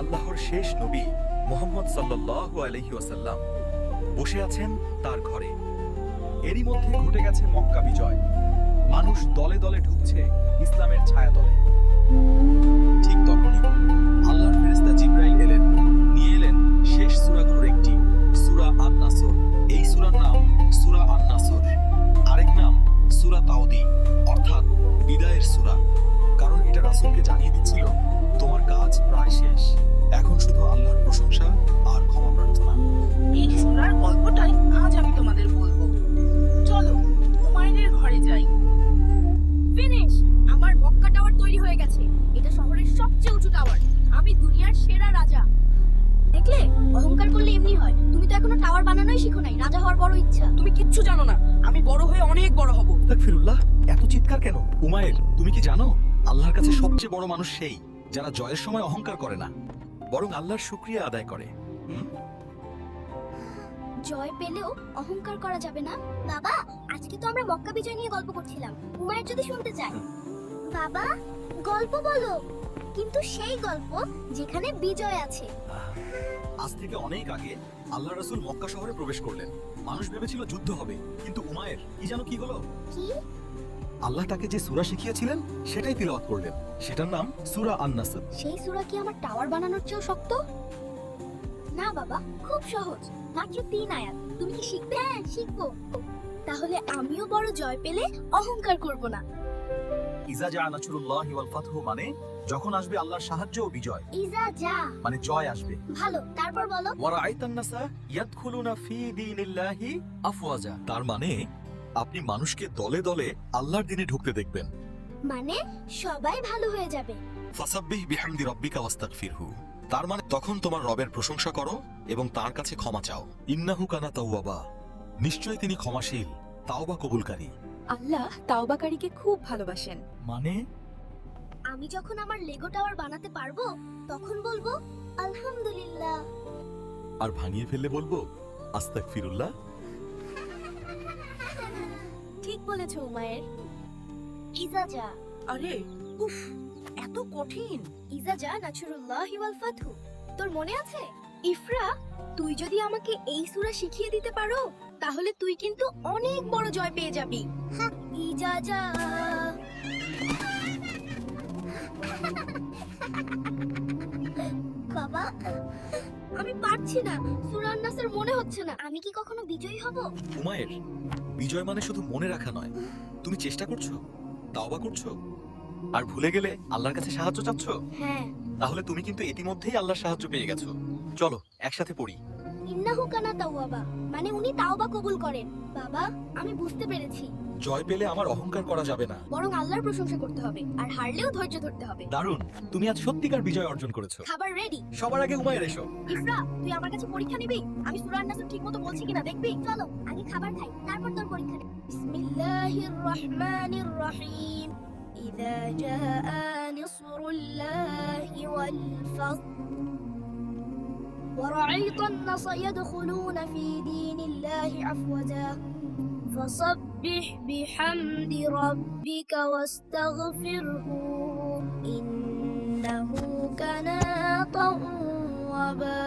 আল্লাহর শেষ নবী মুহাম্মদ সাল্লাল্লাহু আলাইহি ওয়াসাল্লাম বসে আছেন তার ঘরে। এরই মধ্যে ঘটে গেছে মক্কা বিজয়। মানুষ দলে দলে ঢুকছে ইসলামের ছায়াতলে। ঠিক তখনই আল্লাহর ফেরেশতা জিবরাইল এলেন, নিয়ে এলেন শেষ সূরাগুলোর একটি, সূরা আন-নাসর। এই সূরার নাম সূরা আন-নাসর, আরেক নাম সূরা তাওদি, অর্থাৎ বিদায়ের সূরা। কারণ এটা রাসূলকে জানিয়ে দিচ্ছিল, তোমার কাজ প্রায় শেষ, এখন শুধু আল্লাহর প্রশংসা আর ক্ষমা প্রার্থনা। এই সূরার গল্পটাই আজ আমি তোমাদের বলবো। চলো হুমায়ুনের ঘরে যাই। ফিনিশ! আমার মক্কা টাওয়ার তৈরি হয়ে গেছে। এটা শহরের সবচেয়ে উঁচু টাওয়ার। আমি দুনিয়ার সেরা রাজা। দেখলে, অহংকার করলে এমনি হয়। তুমি তো এখনো টাওয়ার বানানোই শিখো নাই। রাজা হওয়ার বড় ইচ্ছা। তুমি কিচ্ছু জানো না, আমি বড় হয়ে অনেক বড় হব। তাকফিরুল্লাহ, এত চিৎকার কেন? উমায়ের, তুমি কি জানো আল্লাহর কাছে সবচেয়ে বড় মানুষ সেই যারা জয়ের সময় অহংকার করে না, বরং আল্লাহর শুকরিয়া আদায় করে। জয় পেলেও অহংকার করা যাবে না। বাবা, আজকে তো আমরা মক্কা বিজয় নিয়ে গল্প করছিলাম। উমায়ের যদি শুনতে চায়। বাবা, গল্প বলো, কিন্তু সেই গল্প যেখানে বিজয় আছে। আজ থেকে অনেক আগে আল্লাহ রাসূল মক্কা শহরে প্রবেশ করলেন। মানুষ ভেবেছিল যুদ্ধ হবে, কিন্তু উমায়ের কি জানো কি হলো? কি? আল্লাহ তাকে যে সূরা শিখিয়েছিলেন সেটাই তিলাওয়াত করলেন। সেটার নাম সূরা আন-নাসর। সেই সূরা কি আমার টাওয়ার বানানোর চেয়েও শক্ত? না বাবা, খুব সহজ, মাত্র 3 আয়াত। তুমি কি শিখবে? হ্যাঁ, শিখবো। তাহলে আমিও বড় জয় পেলে অহংকার করব না। ইজা জা নাসরুল্লাহি ওয়াল ফাতহু মানে যখন আসবে আল্লাহর সাহায্য ও বিজয়, ইজা যা মানে জয় আসবে। ভালো, তারপর বলো। ওয়া রাআইতান নাসা ইয়াদখুলুনা ফি দীনিল্লাহি আফওয়াজা, তার মানে আপনি মানুষকে দলে দলে আল্লাহর দ্বীনে ঢুকতে দেখবেন। মানে সবাই ভালো হয়ে যাবে। ফাসাব্বিহ বিহামদি রাব্বিকা ওয়াস্তাগফিরহু, তার মানে তখন তোমার রবের প্রশংসা করো এবং তার কাছে ক্ষমা চাও। ইন্নাহু কানা তাওয়াবা, নিশ্চয়ই তিনি ক্ষমাশীল, তাওবা কবুলকারী। আল্লাহ তাওবাকারীকে খুব ভালোবাসেন। মানে আমি যখন আমার লেগো টাওয়ার বানাতে পারবো, তখন বলবো আলহামদুলিল্লাহ। আর ভাঙিয়ে ফেললে বলবো আস্তাগফিরুল্লাহ। ঠিক বলেছো উমায়ের। ইজা যা। আরে উফ, এত কঠিন। ইজা যা নাসরুল্লাহি ওয়াল ফাতহু। তোর মনে আছে? ইফরা, তুই যদি আমাকে এই সূরা শিখিয়ে দিতে পারো, তাহলে তুই কিন্তু অনেক বড় জয় পেয়ে যাবি। ইজা যা। বাবা, আমি পারছি না। সূরা আন-নাসর মনে হচ্ছে না। আমি কি কখনো বিজয়ী হব? উমায়ের, বিজয় মানে শুধু মনে রাখা নয়, তুমি চেষ্টা করছো, তাওবা করছো, আর ভুলে গেলে আল্লাহর কাছে সাহায্য চাচ্ছ। হ্যাঁ। তাহলে তুমি কিন্তু ইতিমধ্যেই আল্লাহর সাহায্য পেয়ে গেছো। চলো একসাথে পড়ি। ইন্নাহু কানা তাওয়াবা, মানে উনি তাওবা কবুল করেন। বাবা, আমি বুঝতে পেরেছি। জয় পেলে আমার অহংকার করা যাবে না, বরং আল্লাহর প্রশংসা করতে হবে, আর হারলেও ধৈর্য ধরতে হবে। দারুণ, তুমি আজ সত্যিকার বিজয় অর্জন করেছো। খাবার রেডি। সবার আগে উমায়ের এসো। ইফরা, তুই আমার কাছে পরীক্ষা নিবি? আমি সূরা আন-নাসর ঠিকমতো বলছি কিনা দেখবি? চলো, আগে খাবার খাই, তারপর তোর পরীক্ষা নেব। বিসমিল্লাহির রহমানির রহিম। ইযা জাআ নাসরুল্লাহি ওয়াল ফাth ورأيت الناس يدخلون في دين الله أفواجا فسبح بحمد ربك واستغفره إنه كان توابا